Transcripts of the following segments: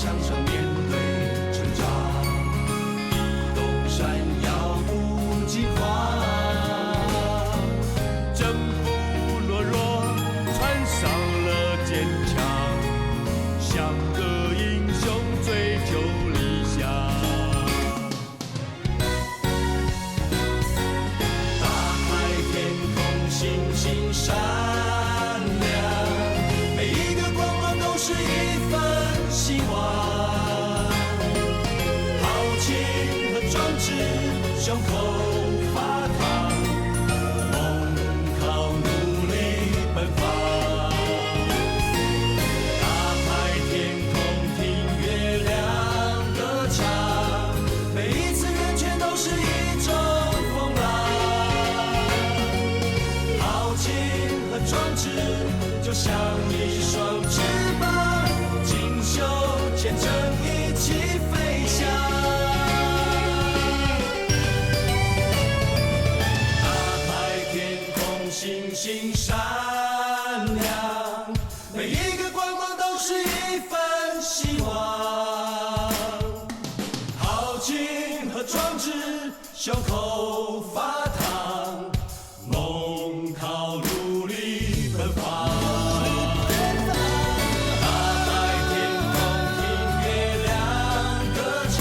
向上面对成长。东山要不计划，征服懦弱，穿上了坚强，像个英雄追求理想。大海天空，星星闪亮，每一个光芒都是一份希望。豪情和壮志，胸口发烫，梦靠努力奔放。大海天空，听月亮歌唱，每一次远却都是一种风浪。豪情和壮志，就像一双翅膀，锦绣前程一起飞翔。大海天空，星星闪亮，每一个光芒都是一份希望。豪情和壮志，胸口发烫，梦靠努力奔放。大海天空，听月亮歌唱，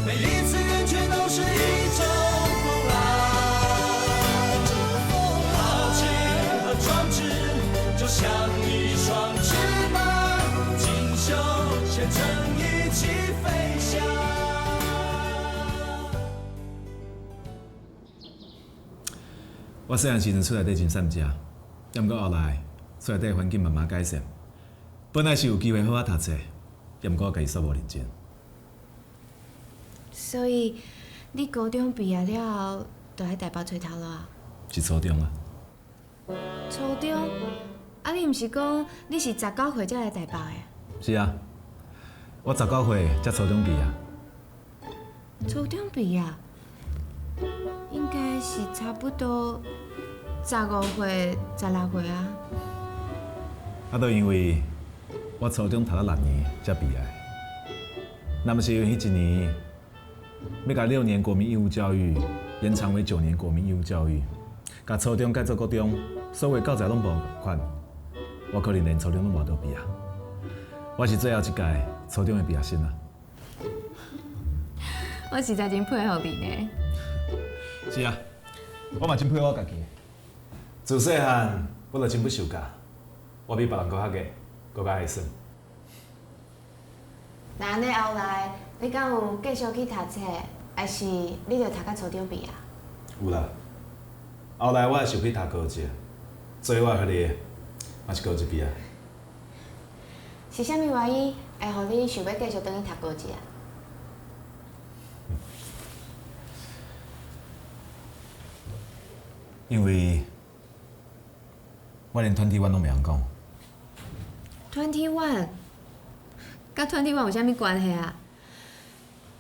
每一次远却都是一种风浪。豪情和壮志，就像一双翅膀，锦绣前程一起飞翔。我细汉时阵厝内底真善食，毋过后来厝内底环境慢慢改善，本来是有机会好好读册，毋过我家己煞无认真。所以你高中毕业了后，就喺台北找头路啊？是初中啊，初中？啊，你毋是讲你是19岁才来台北的？是啊，我19岁才初中毕业。初中毕业，应该是差不多15岁、16岁啊。啊，都因为我初中读了6年才毕业，那么是因为迄一年要甲6年国民义务教育延长为9年国民义务教育，甲初中改做高中，所有教材拢无同款，我可能连初中拢无得毕业。我是最后一届初中的毕业生啊。我实在真配合你呢。是啊，我嘛真配合我家己。自细汉我就真不受教，我比别人搁较硬，搁较爱耍。那安尼后来，你敢有继续去读册，还是你就读到初中毕业？有啦，后来我也是有去读高职，所以我迄个嘛是高职毕业。是啥物原因会互你想要继续转去读高职啊？因为我连21拢袂晓讲。21，甲21有啥物关系啊？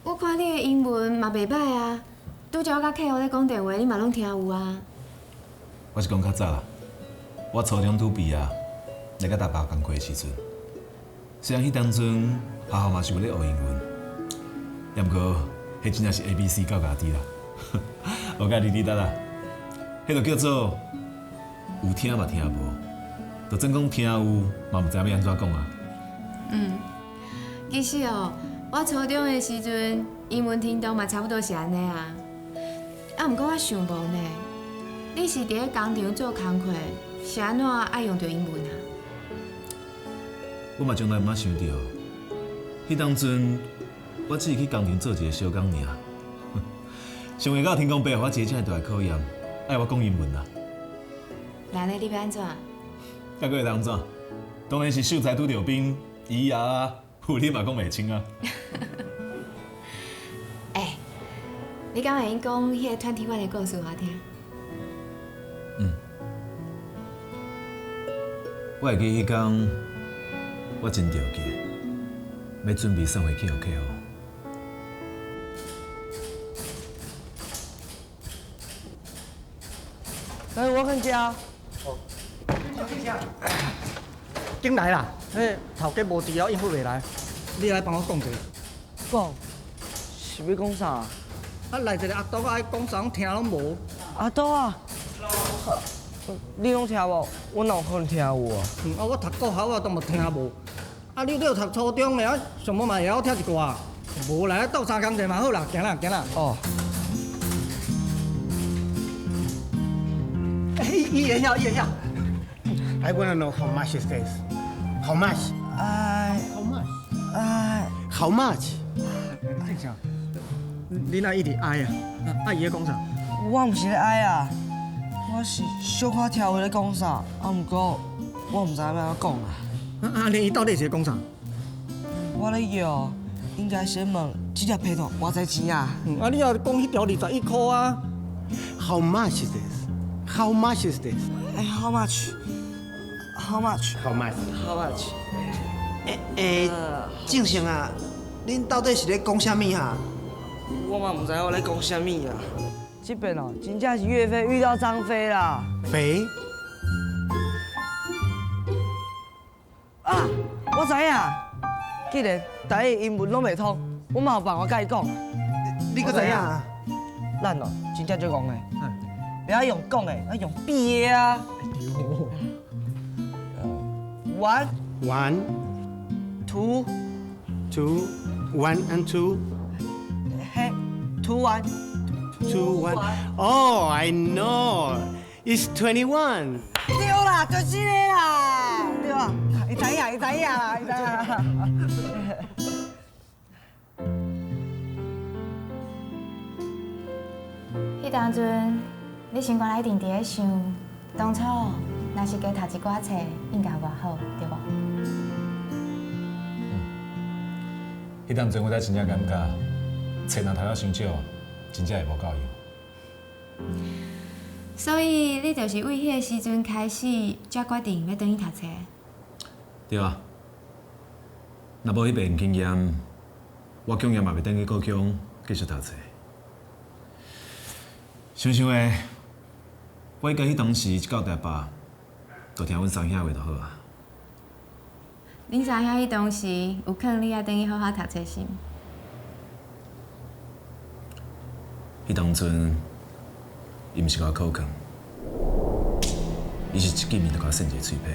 我看你的英文嘛袂歹啊，拄则我甲客户咧讲电话，你嘛拢听有啊。我是讲较早啦，我初中拄毕业，来甲台北工课的时阵，虽然迄当阵学校嘛是有咧学英文，也毋过迄真正是 ABC 到家己啦，我甲你哩得啦，迄就叫做有听嘛听无，就真讲听有嘛毋知要安怎讲啊。其实哦，我初中的时阵，英文听懂嘛差不多是安尼啊。啊，毋过我想无呢，你是伫咧工厂做工课，是安怎爱用到英文啊？我嘛从来毋捌想到，迄当阵我只是去工厂做一个小工尔，想会到天公伯予我一个遮尔大的考验，爱我讲英文啦。那安尼你要安怎？还佫会当怎？当然是秀才拄着兵，咿呀啊，有你嘛讲袂清啊。欸，你敢会用讲迄个21的故事互我听？我会记迄天，我真着急，要准备送回去互客户。哎，我看家。哦。进来啦！迄头家无伫了，应付袂来。你来帮我讲一下。讲，是要讲啥？啊，来一个阿斗爱讲啥，我听拢无。阿斗啊，你拢听无？我哪有可能听有啊？啊，我读国校我都无听无。啊，你有读初中的啊，上无嘛会晓听一寡。无来斗相共者嘛好啦，行啦行啦。哦。伊会晓，伊会晓。I wanna know how much is this? How much? How much?正常。你哪一直爱啊？啊，伊在讲啥？我毋是咧爱啊，我是小可听话咧讲啥，啊，毋过我毋知要安怎讲啊。啊，你到底是在讲啥？我咧摇，应该先问这只批头偌济钱啊？啊，你若讲迄条21箍啊？ How much is this? How much is this? How much? How much? How much? How much? 正常啊，恁到底是咧讲啥物哈？我嘛毋知我咧讲啥物啊。这边哦，真正是岳飞遇到张飞啦。肥？啊，我知影。既然台语英文拢袂通，我嘛有办法甲伊讲。你搁知影啊？咱哦，真正就讲的，不要用讲的，要用编的啊。One, One, two, two, one and two, 嘿，two one. two, one. Oh, I know. It's 21. 对啦，就这个啦，对吧？伊知影，伊知影啦，伊知影。迄当阵，你心肝内一定伫咧想，当初若是加读一寡册，应该偌好，对无？迄当阵我才真正感觉，册若读了伤少，真正会无够用。所以你就是为迄个时阵开始，才决定要转去读册。对啊，若无迄边经验，我强也嘛袂转去高雄继续读册。想想诶，我应该迄当时一到台北，就听阮三兄话就好啊。恁三兄迄当时有可能你爱转去好好读册是？迄当阵，伊毋是甲我考卷，伊是一见面就甲我扇一个嘴皮，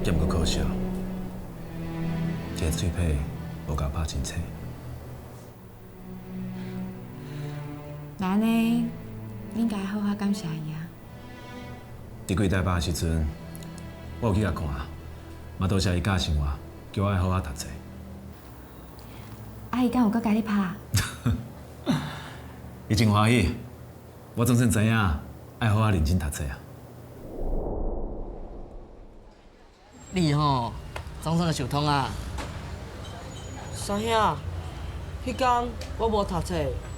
也毋过可惜，这个嘴皮无甲我拍真切。那安尼，你应该好好感谢伊啊。伫过台北的时阵，我有去甲看，嘛多谢伊教训我，叫我爱好好读册。啊，伊敢有搁甲你拍？伊真欢喜，我总算知影爱好好认真读册啊。你吼，总算想通啊。三兄，迄天我无读册，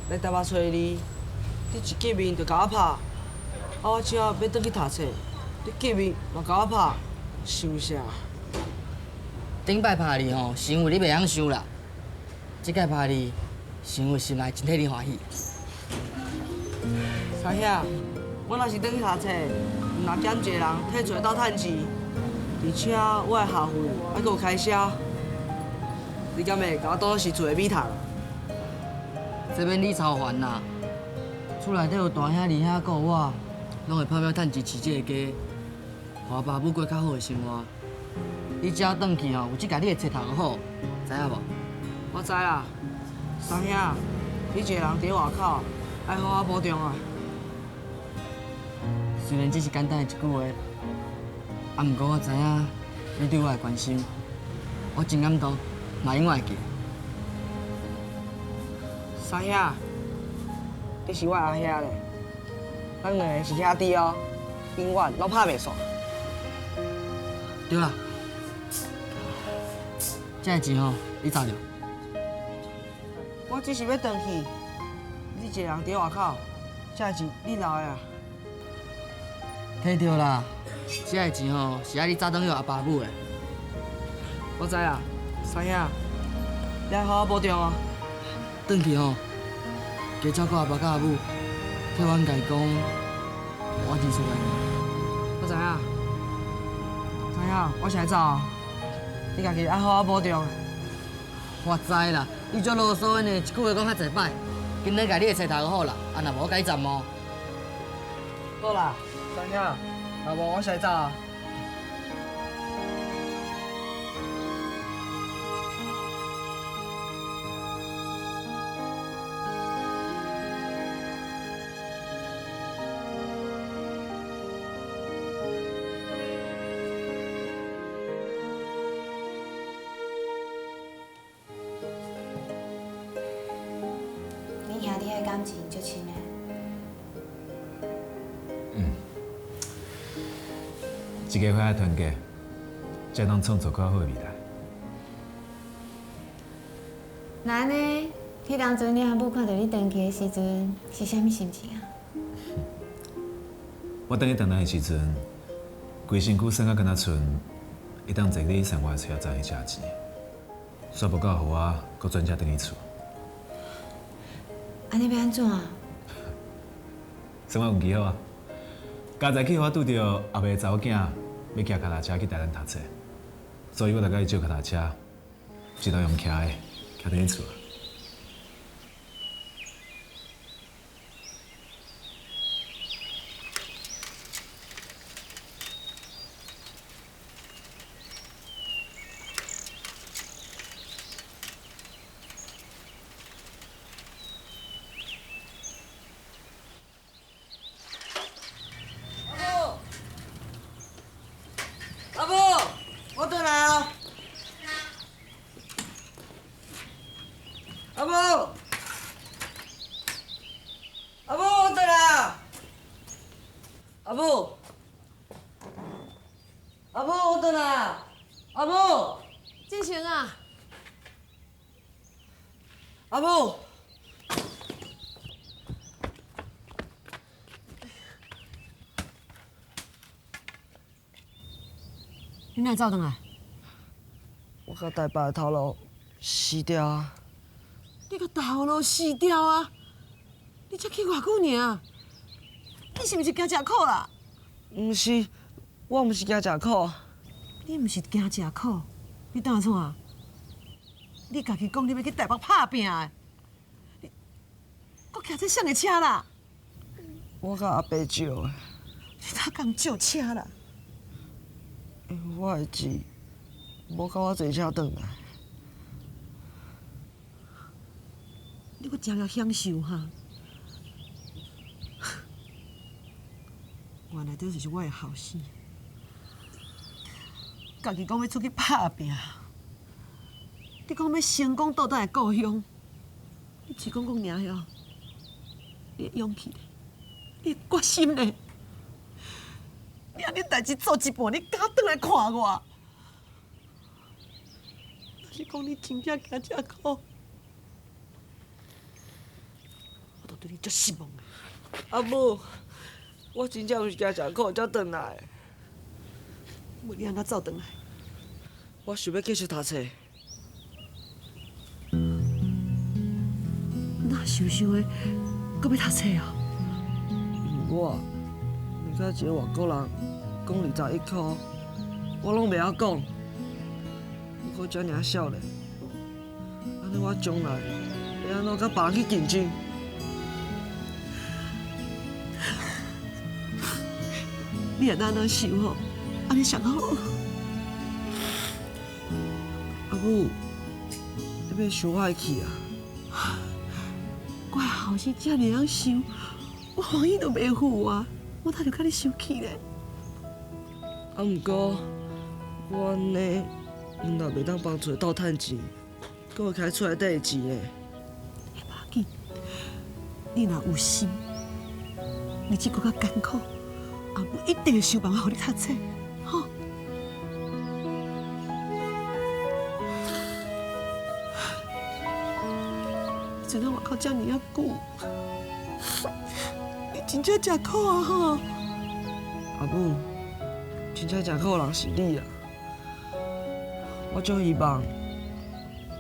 来台北找你，你一见面就甲我拍，啊我只要转去读册，你见面嘛甲我拍，想啥？顶摆拍你吼，是因为你袂晓想啦。这摆拍你，是因为心内真替你欢喜。三兄，我若是转去读册，毋若减一个人替做斗趁钱，而且我的学费还阁有开销，你敢会甲我当作是做米读？这边你操烦啦，厝内底有大兄、二兄，阁有我，拢会拍拼趁钱饲这个家，互我爸母过较好的生活。你只要转去吼，有即家你的册读好，知影无？我知啦，三兄，你一个人伫外口，爱好好保重啊。虽然只是简单的一句话，啊，毋过我知影你对我的关心，我真感动，嘛永远会记。三兄，你是我阿兄咧，咱两个是兄弟哦，永远拢拍袂散。对啦，这个钱吼，你找着。我只是要转去，你一个人伫外口，这个钱你留的啊。摕着啦，这个钱吼是爱你早转去阿爸母的。我知啦，三兄，你爱好好保重哦。转去吼，加照顾阿爸甲阿母，替阮家讲，我真顺利。我知影。知影，我是来走，你家己爱好好保重。我知啦，你足啰嗦的呢，一句话讲较侪摆。今日家你的册读好啦，啊若无改站哦。好啦，知影，若无我是来走。恁兄弟的感情足深的。一家伙仔团结，才能创造较好的未来。那安尼，迄当阵你阿母看到你登记的时阵是啥物心情啊？我等你回来的时阵，规身躯剩啊，敢若剩会当坐你生活的车站去食钱，煞无够互我搁转车回你厝。安尼要安怎啊？生活运气好啊！家在去我拄着后壁查某囝要骑脚踏车去台南读册，所以我就甲伊借脚踏车，一路用骑的，骑回你厝。阿母，我回来啊！阿母，阿母，我回来啊！阿母，阿母，我回来啊！阿母，进行啊！阿母，你哪走转来？我甲台北的头路死掉啊！你个头路死掉啊！你才去偌久尔？你是毋是惊食苦啦？毋是，我毋是惊食苦。你毋是惊食苦，你当怎啊？你家己讲你要去台北打拼的，你，搁骑这啥个车啦？我甲阿伯借的，你哪敢借车啦？因为我的钱无甲我坐车转来。你搁真个享受哈？原来这就是我的后生。家己讲要出去打拼，你讲要成功倒转来故乡，你只讲尔了，你的勇气呢？你的决心呢？你安尼代志做一半，你敢倒来看我？若是讲你真正惊吃苦，我都对你足失望的。阿母，我真正有是惊食苦才转来的。为你安怎走转来？我想要继续读册。哪想想的，搁要读册啊？因为我你甲一个外国人讲21箍，我拢袂晓讲。不过遮尔少年，安尼我将来会安怎甲别人去竞争？你安怎想吼？安尼上好。阿母，你别伤坏去啊！我的后生遮尔样想，我欢喜都袂赴啊！我哪就甲你生气咧？啊，毋过我安尼，若袂当帮厝斗趁钱，阁会开厝内底的钱的。袂要紧，你若有心，日子搁较艰苦，阿母一定会想办法互你读册，吼。你在外口遮尔啊久，你真正食苦啊吼！阿母，真正诚苦的人是你啊！我足希望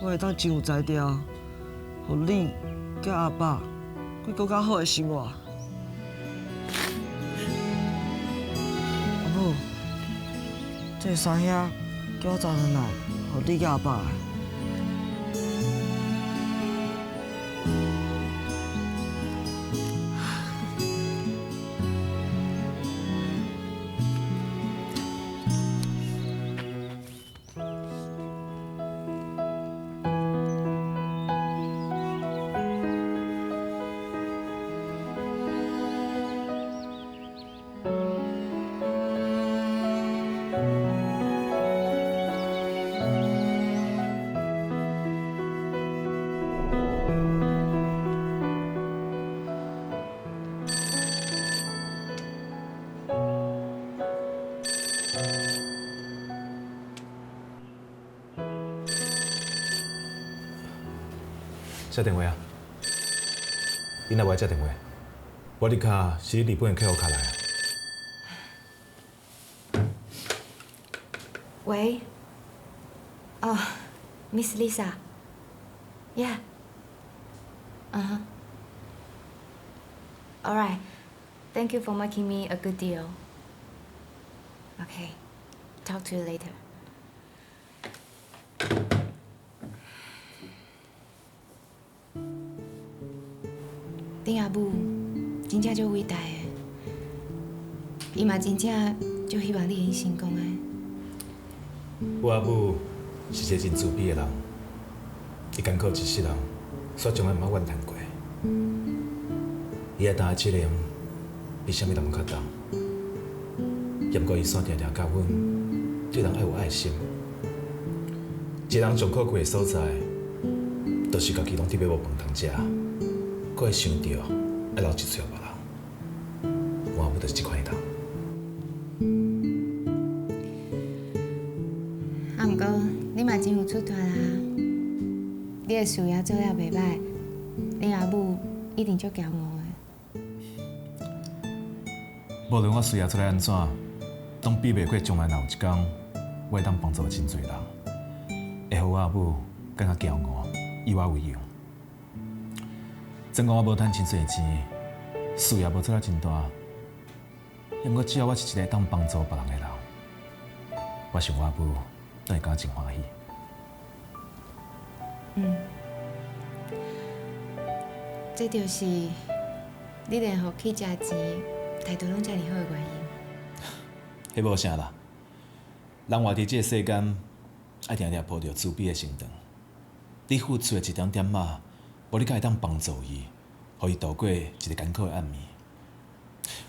我会当真有才调，互你甲阿爸过更较好的生活。阿母，这三兄叫我早回来，互你甲阿爸的。接电话啊！你若无爱接电话，我你卡是你日本的客户卡来啊。喂，哦，Miss Lisa。Yeah. Uh-huh. All right. Thank you for making me a good deal. Okay. Talk to you later. 恁阿母真正足伟大的，伊嘛真正足希望你会成功的。我阿母是一个真自卑的人，伊艰苦一世人，却从来毋捌怨叹过。伊爱担的责任比啥物都毋较重，也毋过伊煞常常教阮对人爱有爱心。一个人上苦过的所在，就是家己拢特别无饭通食，佫会想着爱留一喙互别人。我阿母就是即款人。啊，毋过你嘛真有出头啦！你的事业做了袂歹，恁阿母一定足骄傲的。无论我事业做来安怎，拢比袂过将来若有一天，我会当帮助真侪人，会互我阿母更加骄傲，以我为荣。尽管我无赚真侪钱，事业无做了真大，毋过只要我是一个当帮助别人的人，我想我阿母都会感觉真欢喜。这就是你连互去食钱态度拢遮尔好的原因。迄无啥啦，人活伫这个世间，爱定定抱着慈悲的心肠。你付出的一点点仔，无你才会当帮助伊，互伊度过一个艰苦的暗暝。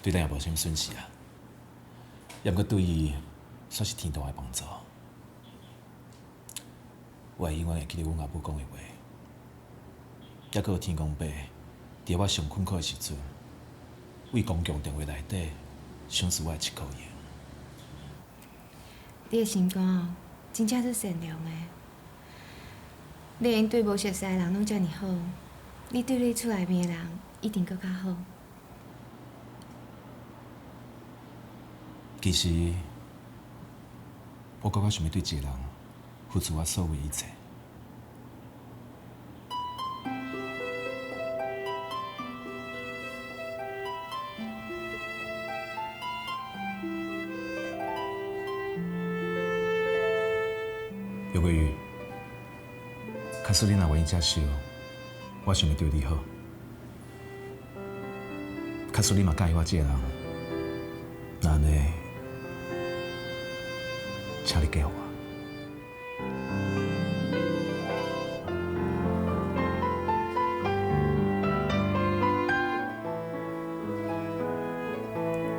对咱也无啥物损失啊，也毋过对伊算是天大的帮助。我会永远会记得阮阿母讲的话，也阁有天公伯，伫我上困苦的时阵，为公共电话内底赏赐我的1箍银。你的心肝哦，真正足善良的。你会对无熟悉的人拢遮尔好，你对你厝内面的人一定搁较好。其实，我更较想要对一个人付出我所有的一切。叶桂玉，假使你若愿意接受，我想要对你好。假使你嘛介意我这个人，那安尼，请你嫁我。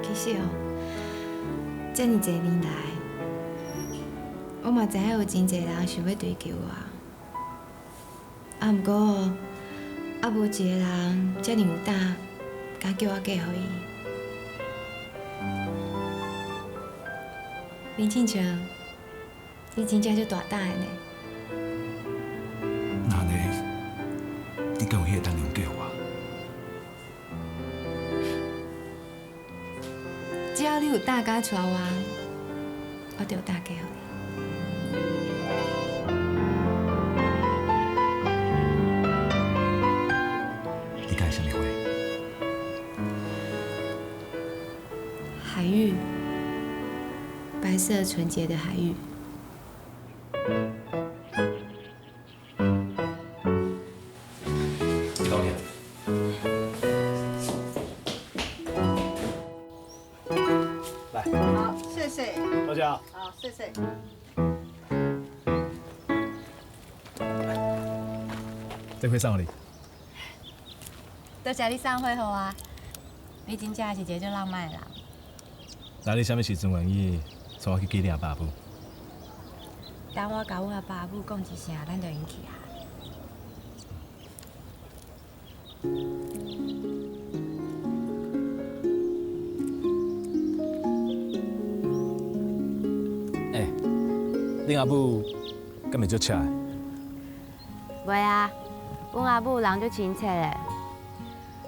其实哦，遮尔侪年来，我嘛知影有真侪人想要追求我，啊，毋过啊无一个人遮尔有胆，敢叫我嫁予伊。林庆成，你真正足大胆的呢。那安尼，你敢有迄个胆量嫁我？只要你有胆敢娶我，我就有胆嫁予你。你改什么话？海玉，白色色纯洁的海域。高点。来，好，谢谢。多谢啊。好，谢谢。这回送你。多谢你送花给我，你真正是一个最浪漫的人。那你什么时阵愿意带我去见你阿爸母？等我甲阮阿爸母讲一声，咱就用去啊。恁阿母敢会足车的？袂啊，阮阿母人足亲切的。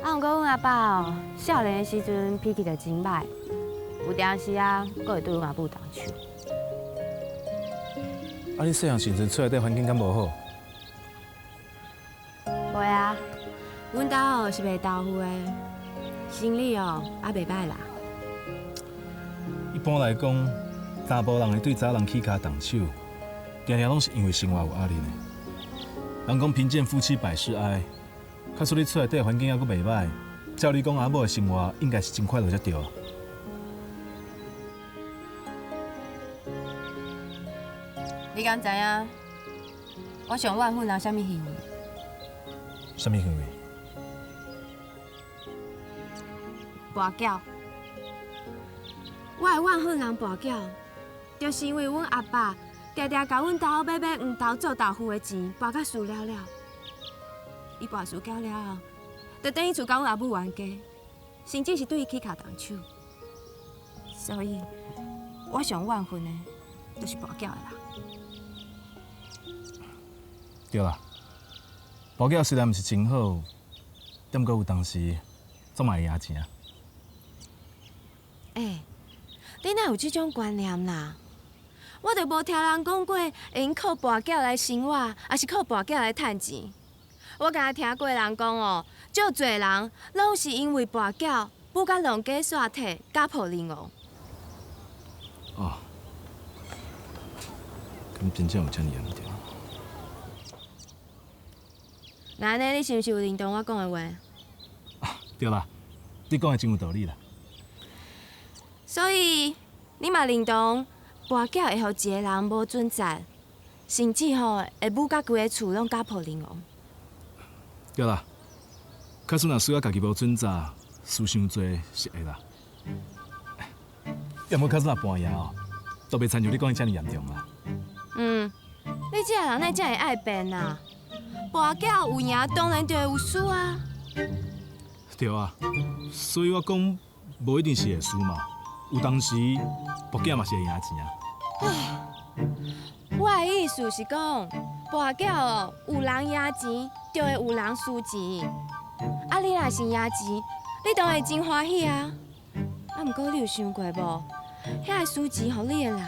啊，毋过阮阿爸哦，少年的时阵脾气就真歹，有当时啊，阁会对阮阿母动手。啊，你细汉时阵厝内底环境敢无好？袂啊，阮兜哦是卖豆腐的，生理哦也袂歹啦。一般来讲，查甫人会对查人起骹动手，常常拢是因为生活有压力呢。人讲贫贱夫妻百事哀，假使你厝内底环境还阁袂歹，照你讲阿母的生活应该是真快乐才对啊。你敢知影？我上怨恨人啥物行为？什么行为？跋筊。我会怨恨人跋筊，就是因为阮阿爸常常甲阮兜买黄豆做豆腐的钱跋甲输了了。伊跋输到了后，就等于厝甲阮阿母冤家，甚至是对伊起骹动手。所以，我上怨恨的，就是跋筊的啦。对啦，跋筊虽然毋是真好，但阁有当时总嘛会赢钱啊。你哪有这种观念啦？我就无听人讲过会用靠跋筊来生活，还是靠跋筊来趁钱。我敢听过人讲哦，足侪人拢是因为跋筊，不甲弄假刷体，家破人亡。哦，咁真正有遮尔严重？那安尼，你是毋是有认同我讲的话？对啦，你讲的真有道理啦。所以你嘛认同跋筊会互一个人无准则，甚至吼会舞甲规个厝拢家破人亡。对啦，假使若需要家己无准则，思伤多是会啦。要么假使若搬爷哦，都袂参像你讲的遮尔严重啦。你这个人哪才会爱变啊？跋筊有赢，当然就会有输啊。对啊，所以我讲无一定是会输嘛，有当时跋筊嘛是会赢钱啊。我的意思是讲，跋筊哦，有人赢钱，就会有人输钱。啊，你若是赢钱，你当然会真欢喜啊。啊，毋过你有想过无？遐个输钱互你的人，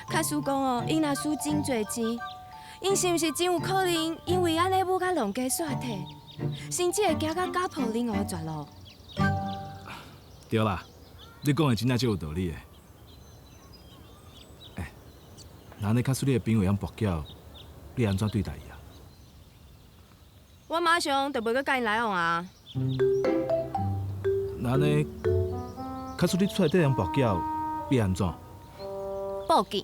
假使讲哦，因若输真侪钱，因是毋是真有可能因为安尼舞甲弄假刷体，甚至会行到家破人亡的绝路？对啦，你讲的真正就有道理的。那安尼，假使你的朋友通跋筊，你安怎对待伊啊？我马上就袂阁甲因来往啊！那安尼，假使你厝内底通跋筊，你安怎？报警！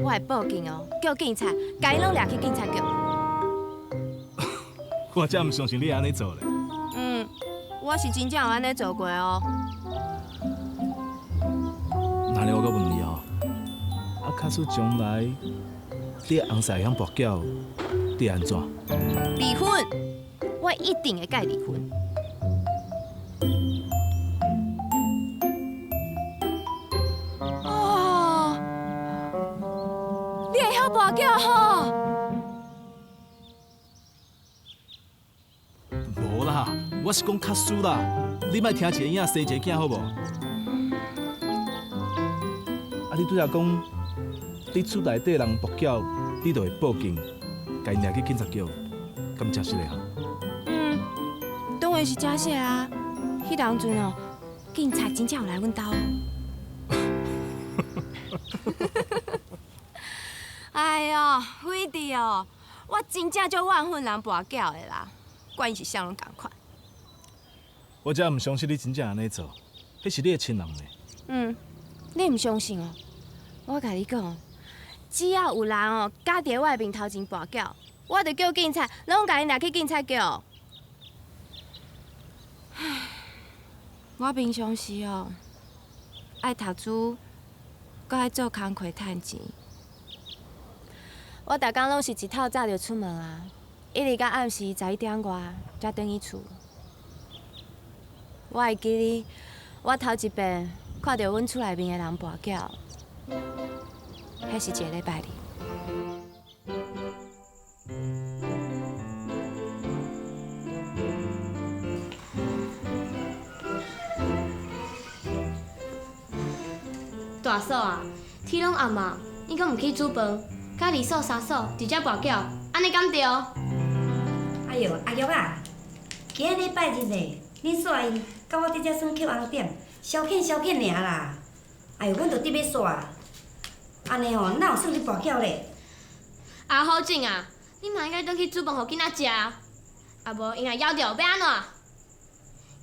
我会报警哦，叫警察，甲因拢掠去警察局。我真毋相信你会安尼做咧。我是真正有安尼做过哦。那安尼我阁问你哦，假使将来你的翁婿会晓跋筊，你安怎？离婚，我一定会甲伊离婚。哦，你会晓跋筊吼？无啦，我是讲假使啦，你莫听一个囝生一个囝好无？你拄则讲，你厝内底人跋筊，你就会报警，甲因掠去警察局，敢真实嘞哈？当然是真实啊！迄当阵哦，警察真正有来阮兜。哎哟，伟弟哦，我真正足万分人跋筊的啦，管伊是啥拢共款。我真唔相信你真正安尼做，迄是你的亲人呢。你唔相信哦？我甲你讲，只要有人哦，假伫我的面头前跋筊，我就叫警察，拢甲伊拿去警察局。唉，我平常时哦，爱读书，搁爱做工课趁钱。我逐工拢是一透早就出门啊，一直到暗时11点外才转去厝。我会记哩，我头一遍看到阮厝内面的人跋筊，迄是一个礼拜日。大嫂啊，天拢暗啊，你阁唔去煮饭，甲二嫂、三嫂直接跋筊，安尼敢对？哎呦，阿玉啊，今日礼拜日呢，恁煞伊甲我直接算扣红点，消遣尔啦。哎呦，阮着伫要煞，安尼吼，哪有算你跋筊咧？啊，好静啊，你嘛应该转去煮饭互囡仔食，啊无因若枵着要安怎？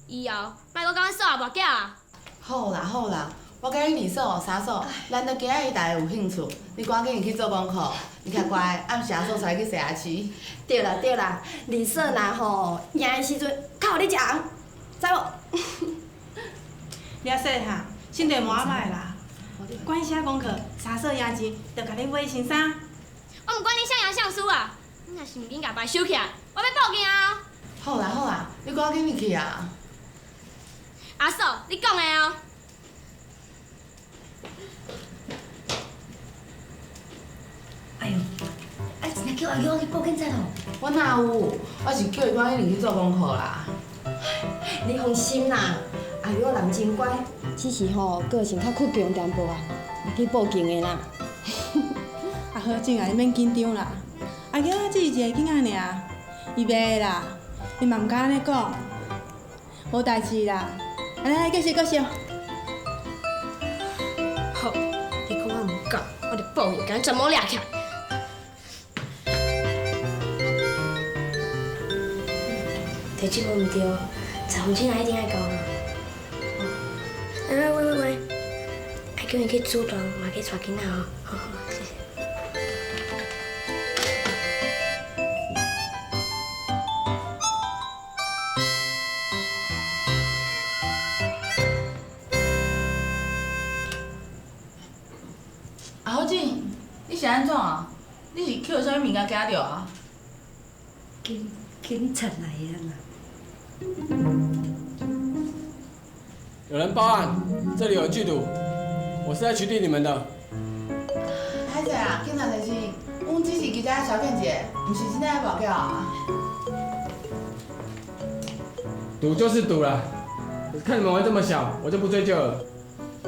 以后莫阁甲阮嫂跋筊啊！好啦好啦，我甲你二嫂、三嫂，咱都今日大家有兴趣，你赶紧去做功课，你较乖，暗时阿嫂带你去洗牙齿。对啦，二嫂若吼赢的时阵，较互你食红，知无？你啊说哈，身体无阿歹啦，管写功课，三嫂牙钱，着甲你买新衫。我毋管你啥样啥事啊！你若是毋紧甲牌收起来，我要报警啊！好啦好啦，你赶紧去啊！阿嫂，你讲的哦。哎呦，啊，真叫阿玉去报警察咯？我哪有，我是叫伊赶紧去做功课啦。你放心啦，阿玉人真乖，只是吼个性较倔强淡薄啊，会去报警的啦。啊好静啊，你免紧张啦，阿玉只是一个囡仔尔，伊袂的啦，你嘛毋敢安尼讲，无代志啦。来，继续。好，你讲我毋敢，我就报应，甲你全部抓起来。摕这份毋对，10分钟内一定爱交嘛。喂，爱叫你去煮饭，嘛去带囡仔哦。好，谢谢。啊好静，你是安怎啊？你是捡啥物物件夹着啊？警察来啊嘛。有人报案，这里有剧毒，我是来取缔你们的。歹势啊，警察先生，阮只是其他消遣者，毋是真正来跋筊啊。赌就是赌了，看你们玩这么小，我就不追究了。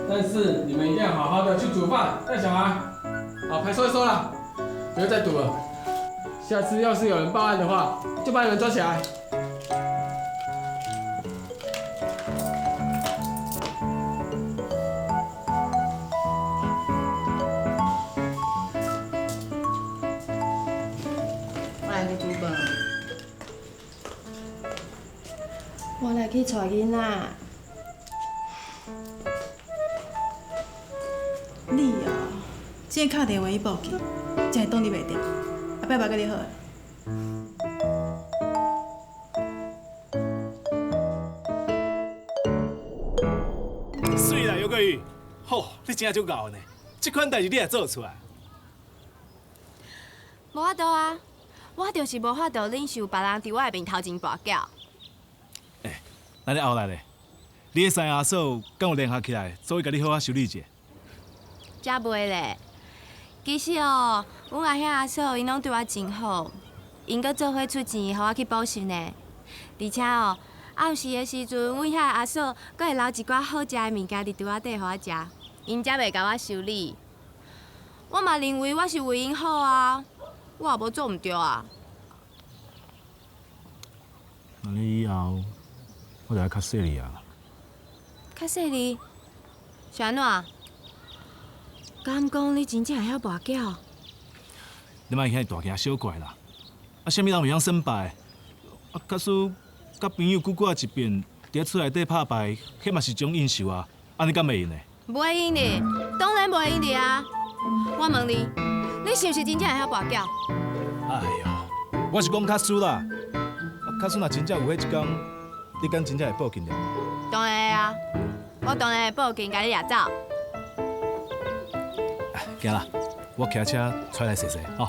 但是你们一定要好好的去煮饭、带小孩。好，牌收一收了，不要再赌了。下次要是有人报案的话，就把你们抓起来。我来去带囡仔。你哦，只敲电话去报警，才会挡你袂掉。后摆甲你好。水啦，尤桂玉，吼，你真正足敖呢，这款代志你也做出来。无法度啊，我就是无法度忍受别人伫我的面头前跋筊。那你后来咧，你的三阿嫂敢有联合起来，做伊甲你好好修理者？才袂咧。其实哦，阮阿兄阿嫂因拢对我真好，因阁做伙出钱，予我去补习呢。而且哦，暗时的时阵，阮遐阿嫂阁会留一寡好食的物件伫桌仔底予我食，因才袂甲我修理。我嘛认为我是为因好啊，我也无做毋对啊。那你以后，我就要较细腻啊。较细腻，是安怎？敢讲你真正会晓跋筊？你莫遐大惊小怪啦！啊，啥物人袂晓胜败？啊，假使甲朋友久久一遍，伫厝内底拍牌，迄嘛是种应酬啊！安尼敢袂用呢？袂用的，当然袂用的啊！我问你，你是毋是真正会晓跋筊？哎呦，我是讲假使啦。假使若真正有迄一天，你敢真正会报警了？当然会啊！我当然会报警，甲你掠走。行啦，我骑车出来踅踅吼。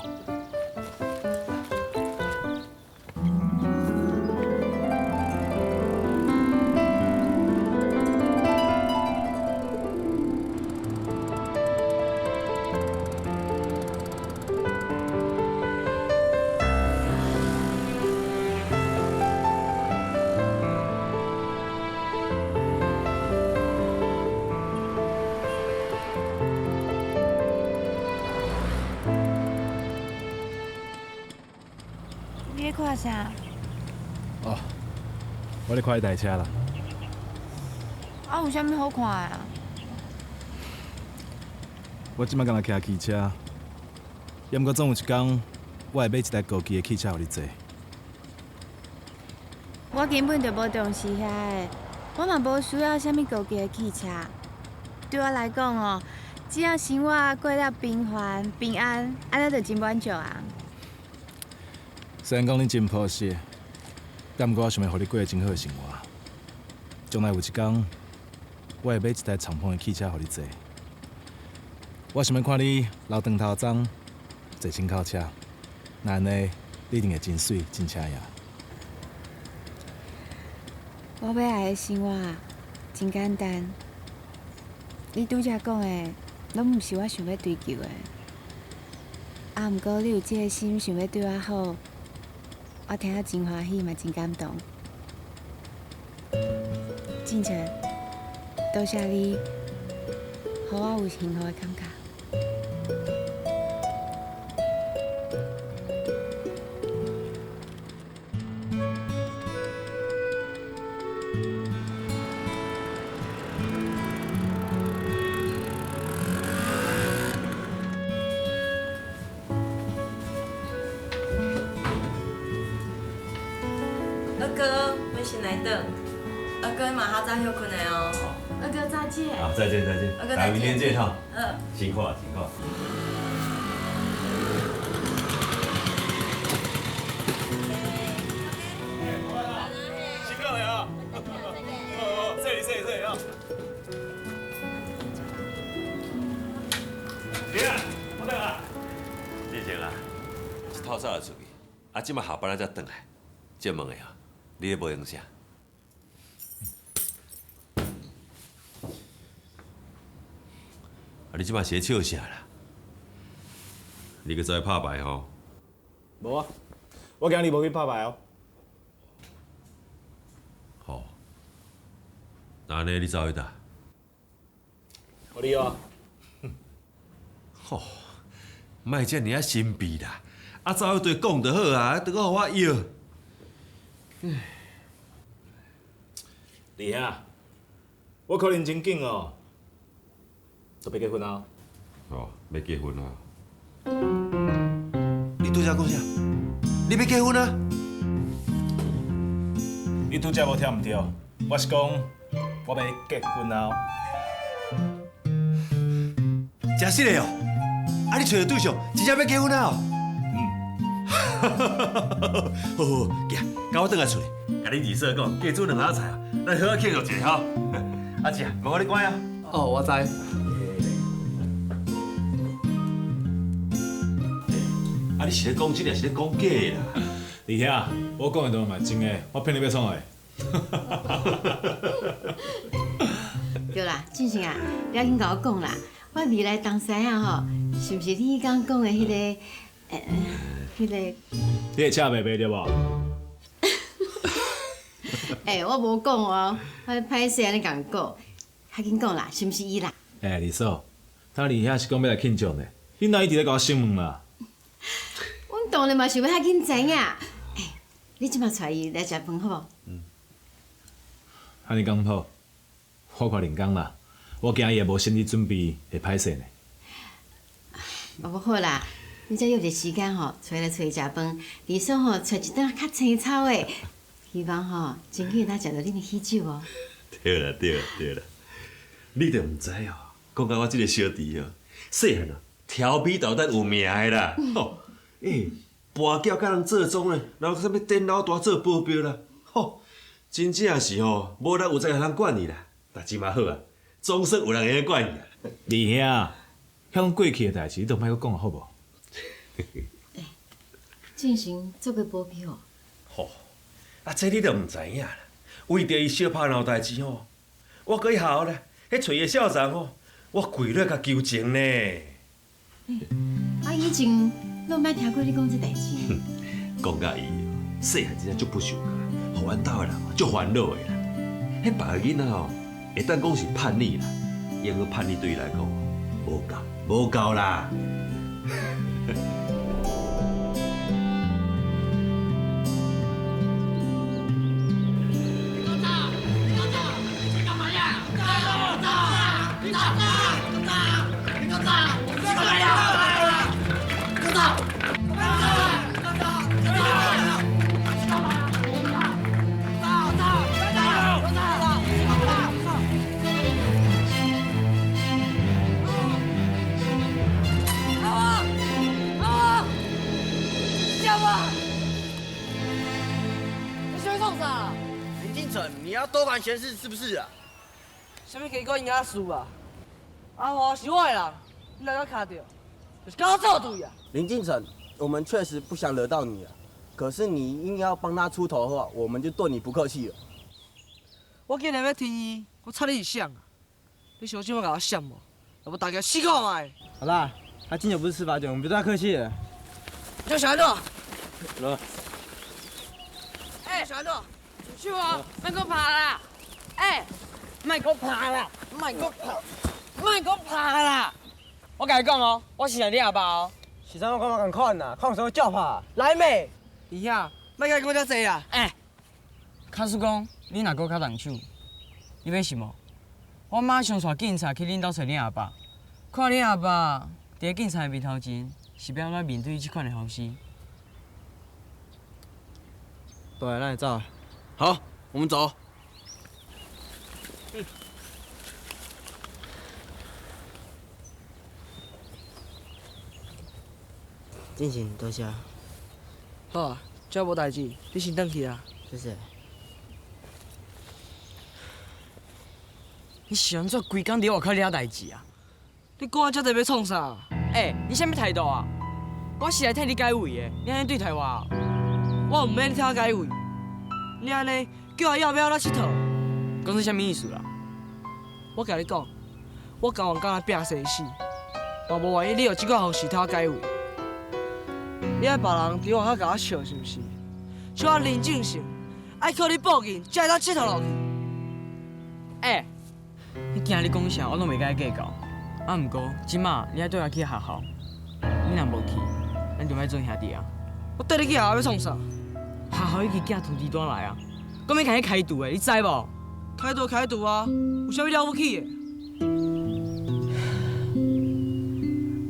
你在看啥？哦，我咧看迄台车啦。啊，有啥物好看的啊？我即摆敢若骑汽车，也毋过总有一天，我会买一台高级的汽车互你坐。我根本就无重视遐个，我嘛无需要啥物高级的汽车。对我来讲哦，只要生活过得平凡、平安，安尼就真满足啊。虽然讲你真朴实，但毋过我想要互你过个真好的生活。将来有一天，我会买一台敞篷的汽车互你坐。我想要看你留长头鬃，坐轻口车，那安尼你一定会真水、真清雅。我要爱的生活真简单，你拄则讲的，拢毋是我想要追求的。啊，毋过你有这个心想要对我好，我听啊真欢喜，嘛真感动。真正，多谢你，互我有幸福的感觉。二哥，我先来等。二哥，你马上早休困的哦。二哥再见。好，再见再见。二哥再见。来，明天见哈。辛苦了辛苦了。辛苦了啊！谢谢啊！爹，我等啊。志成啊，透早就出去，啊，即马下班才转来。借问的啊，你咧无用啥？啊，你即马是咧笑啥啦？你个在拍牌吼？无啊，我今日无去拍牌哦。好，那安尼你走去倒？我你啊。吼，莫遮尔啊神秘啦！啊，走去对讲就好啊，拄好互我摇。弟兄，我可能真紧哦，就要结婚啊！哦，要结婚啊！你拄则讲啥？你要结婚啊？你拄则无听毋对，我是讲我要结婚啊！真实的哦！啊，你找着对象，真正要结婚啊？好好，行，甲我倒来厝里，甲你二嫂讲，加煮2道菜啊，咱好好庆祝一下吼。阿姐，问我你乖啊？哦，我知。啊，你是咧讲真还是咧讲假啦？弟兄，我讲的都嘛真的，我骗你要创的。对啦，静静啊，你要紧甲我讲啦，我未来东西啊吼，是毋是你刚讲的迄个，迄个？你的车卖卖对无？我无讲哦，我歹势安尼甲讲，较紧讲啦，是毋是伊啦？二嫂，当你遐是讲要来庆祝呢，你哪一直咧甲我询问啦？阮当然嘛想要较紧知影。你即马带伊来食饭好无？安尼讲好，我看连讲啦，我惊伊也无心理准备，会歹势呢。不好啦，你再约一个时间吼，出来找食饭，理想吼找一顿较青草的，希望吼真可以当食到恁的喜酒哦。对啦，你都唔知哦，讲到我这个小弟哦，细汉啊调皮捣蛋有名的啦，吼，跋筊甲人做庄咧，然后啥物顶老大做保镖啦，吼，真正是吼无人有才人管你啦，但即嘛好啊，总算有人会管你啦。二兄，向过去的代志你都莫搁讲好无？进行做个保镖哦。吼，这你都唔知影啦。为着伊小拍闹代志吼，我搁去校咧，迄找伊的校长吼，我跪落甲求情呢。以前拢捌听过你讲这代志。讲甲伊，细汉真正足不想个，互阮兜的人足烦恼的啦。迄别个囡仔吼，会当讲是叛逆啦，因为叛逆对伊来讲无够啦。你要多管闲事是不是啊？什么给我赢啊输啊？阿华是我的人，你来我卡掉，就是跟我作对啊！林敬成，我们确实不想惹到你啊，可是你硬要帮他出头的话，我们就对你不客气了。我今日要提议，我插你一项啊！你想怎么给我想无？要不大家试看卖？好啦，他今天不是司法卷，我们不对他客气了。叫小安诺。来。小安诺。出去哦，莫搁拍啦！莫搁拍啦！莫搁拍啦！我甲你讲哦，我是你阿爸哦。是啥物看法共款呐？看什么叫拍？来妹，二兄，莫甲讲遮济啊！卡叔公，你若搁较动手，你要什么？我马上带警察去恁兜找恁阿爸，看恁阿爸伫警察的面头前是要安怎面对这款的方式。对，咱会走。好，我们走。进行，多谢。好啊，只要无代志，你先回去啊。谢谢。你是安怎规工伫外口了代志啊？你赶遮济要创啥？你啥物态度啊？我是来替你解围的，你安尼对待我啊？我唔免你替我解围。你安尼叫我要不要来佚佗？讲是啥物意思啦？我甲你讲，我甘愿甲拼生死，嘛无愿意你用这款方式替我解围。你爱别人伫外口甲我笑是毋是？像我林正成，爱靠你报警才会当佚佗落去。你今日讲啥，我拢袂甲你计较。毋过即马你爱对我去学校，你若无去，咱就莫做兄弟啊。我缀你去学校要创啥？学校已经寄通知单来啊，我要甲你开除的，你知无？开除啊，有啥物了不起的？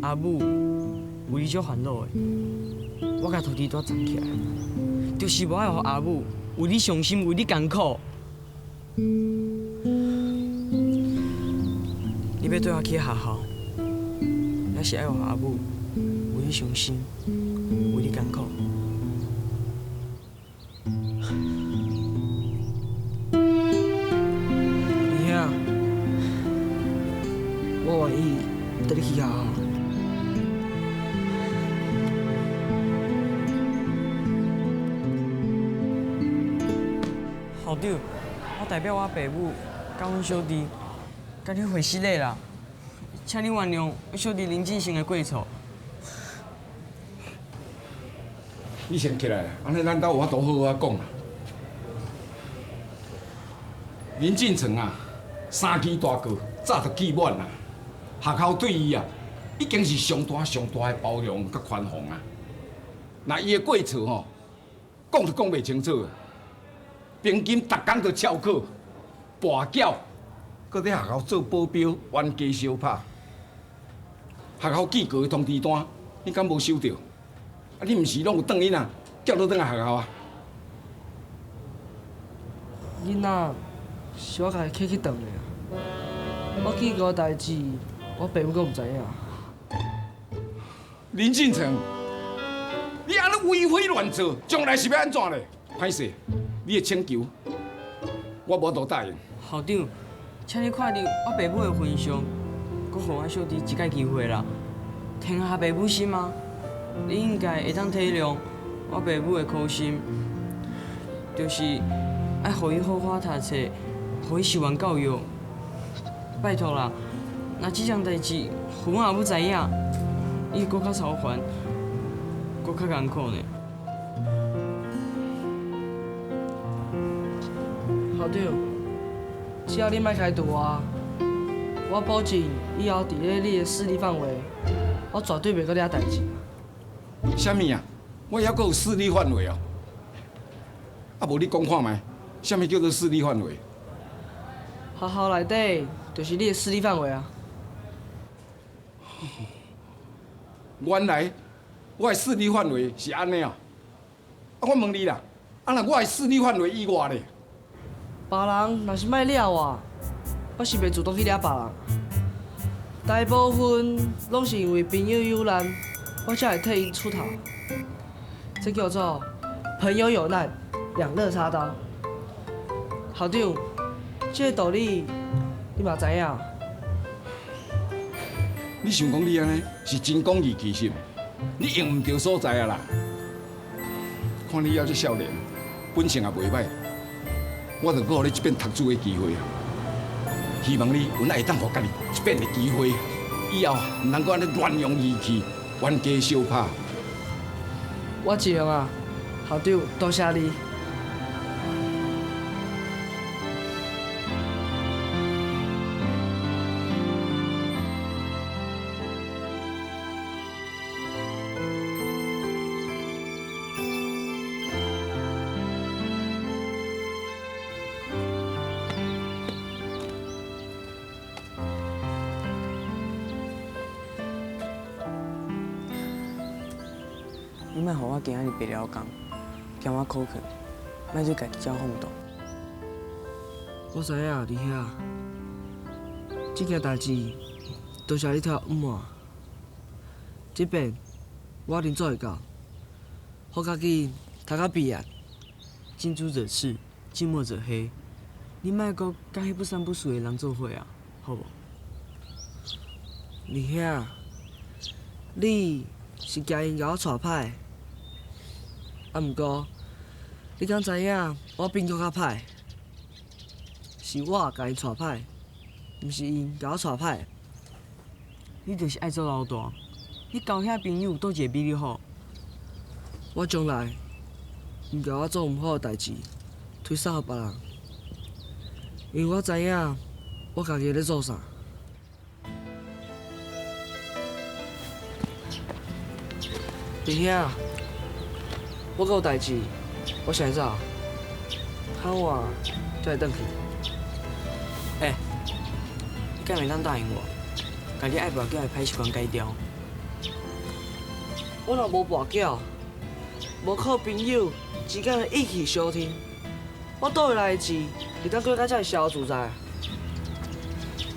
阿母有你足烦恼的，我甲通知单藏起来，就是无爱互阿母为你伤心，为你艰苦。你要对我去学校，还是爱互阿母为你伤心，为你艰苦？我愿意带你去学校。校长，我代表我爸母、甲阮小弟，甲你回失礼啦，请你原谅我小弟林进成的过错。你先起来，安尼咱兜有法度好好讲啦。林进成啊，3支大哥早就记满啦。学校对伊啊，已经是上大的包容甲宽宏啊。那伊的过错吼，讲都讲袂清楚。平均逐工就翘课、跋筊，搁伫学校做保镖、冤家相拍。学校寄过的通知单，你敢无收到？啊，你毋是拢有转囡仔叫倒转来学校啊？囡仔是我家己去转的啊。我记过代志，我爸母阁毋知影。林进成，你安尼为非乱做，将来是要安怎咧？歹势，你的请求，我无度答应。校长，请你看到我爸母的分相，阁互我小弟一届机会啦。天下爸母心啊，你应该会当体谅我爸母的苦心，就是爱互伊好好读册，互伊受完教育。拜托啦，若即项代志父母也不知影，伊阁较操烦，阁较艰苦呢。校长，只要你莫开除我保证以后伫咧你的势力范围，我绝对袂阁惹代志。啥物啊？我还阁有势力范围哦。啊，无你讲看觅，啥物叫做势力范围？学校内底就是你的势力范围啊。原来我的势力范围是安尼啊！啊，我问你啦，啊，若我的势力范围以外咧？别人若是莫惹我，我是袂主动去惹别人。大部分拢是因为朋友有难，我才会替因出头。这叫做朋友有难，两肋插刀。校长，这个道理你嘛知影？你想讲你安尼是真讲义气是？你用唔着所在啊啦！看你还这少年，本性也袂歹，我就给你一遍读书的机会啊！希望你有哪会当给家己一遍的机会，以后唔通搁安尼乱用义气，冤家相拍。我尽量啊，校长，多谢你。你莫互我今仔日白了工，惊我口渴，莫做家己照放荡。我知影，李兄，这件代志多谢你替我隐瞒。这边我一定做会到，互家己读到毕业。近朱者赤，近墨者黑。你莫阁甲迄不三不四的人做伙啊，好无？李兄，你是惊因甲我带歹？啊，毋过，你敢知影我兵阁较歹？是我甲因带歹，毋是因甲我带歹。你就是爱做老大，你交遐朋友倒一个比你好。我将来毋甲我做毋好诶代志，推撒互别人，因为我知影我家己咧做啥。弟兄，我阁有代志，我先走，喊我再转去。你敢袂当答应我，家己爱跋筊的歹习惯改掉？我若无跋筊，无靠朋友之间的义气相挺，我倒回来的钱，会当过较遮逍遥自在。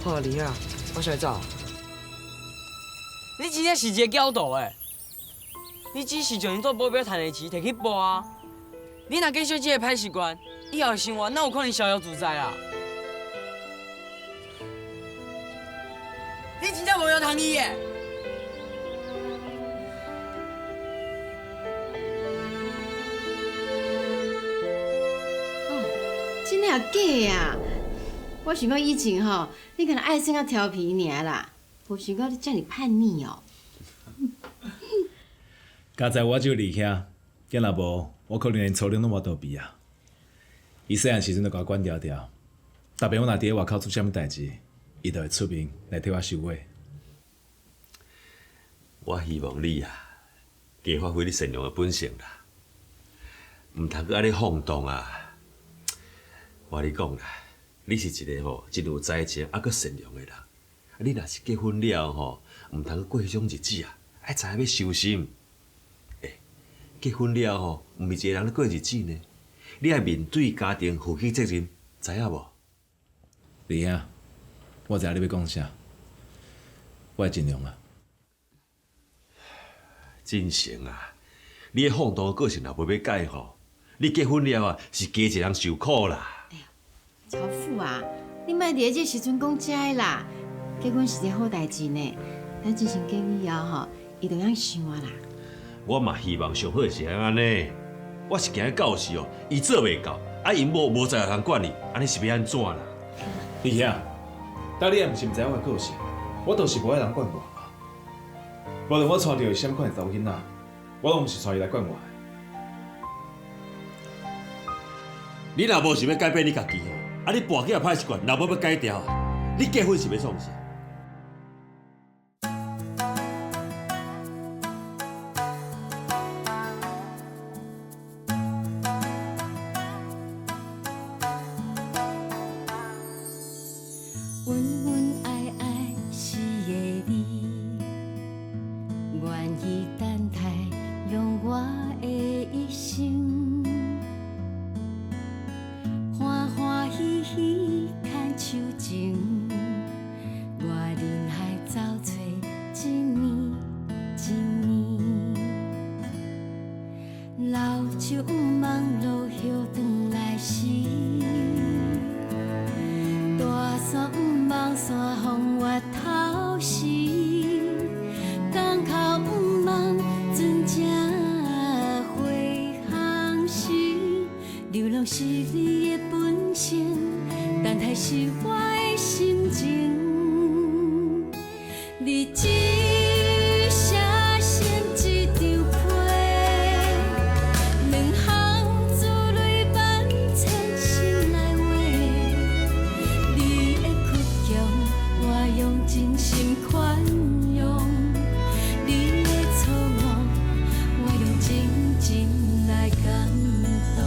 好啊，李兄，我先走。你真正是一个狡徒诶！你只是将因做保镖赚的钱摕去博啊！你若继续这个歹习惯，以后的生活哪有可能逍遥自在啊？你真正无要同意诶！真的假啊？我想讲以前吼，你可能爱生较调皮尔啦，无想到你遮尔叛逆哦。加在我就离遐，今若无，我可能连初中都无倒毕啊。伊细汉时阵就甲我管条条，逐遍我若伫咧外口出啥物代志，伊就会出面来替我收尾。我希望你啊，加发挥你善良的本性啦，毋通搁安尼放荡啊！我跟你讲啦，你是一个真有才情啊，搁善良的人，你若是结婚了吼，唔通过迄种日子啊，爱知影要收心。结婚了吼，唔是一个人咧过日子呢，你爱面对家庭，负起责任，知影无？李兄，我知影你要讲啥，我会尽量啊。真成啊！你的放荡个性若袂要改吼，你结婚了啊，是加一个人受苦啦。曹父啊，你莫伫这时阵讲遮的啦，结婚是件好代志呢，咱进行建议以后吼，伊就通想啊啦。我嘛希望上好是安尼，我是惊到时哦，伊做袂到，啊因某无在通管你，安尼是要安怎啦？李兄，当你也毋是毋知我的个性，我就是无爱人管我嘛。无论我娶到是啥款的查某囡仔，我拢毋是娶伊来管我的。你若无想要改变你家己哦，啊你跋起来歹习惯，若无要改掉，你结婚是要创啥？是你的本性，等待是我的心情。你一声声一张被，两行珠泪万千心内话。你的倔强，我用真心宽容；你的错误，我用真情来感动。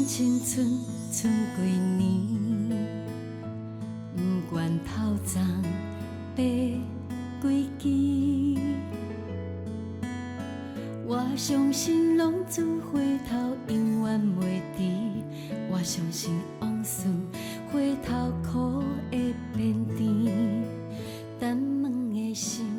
青春剩几年，不管头鬃白几枝，我相信浪子回头永远袂迟，我相信往事回头苦会变甜，等问的心。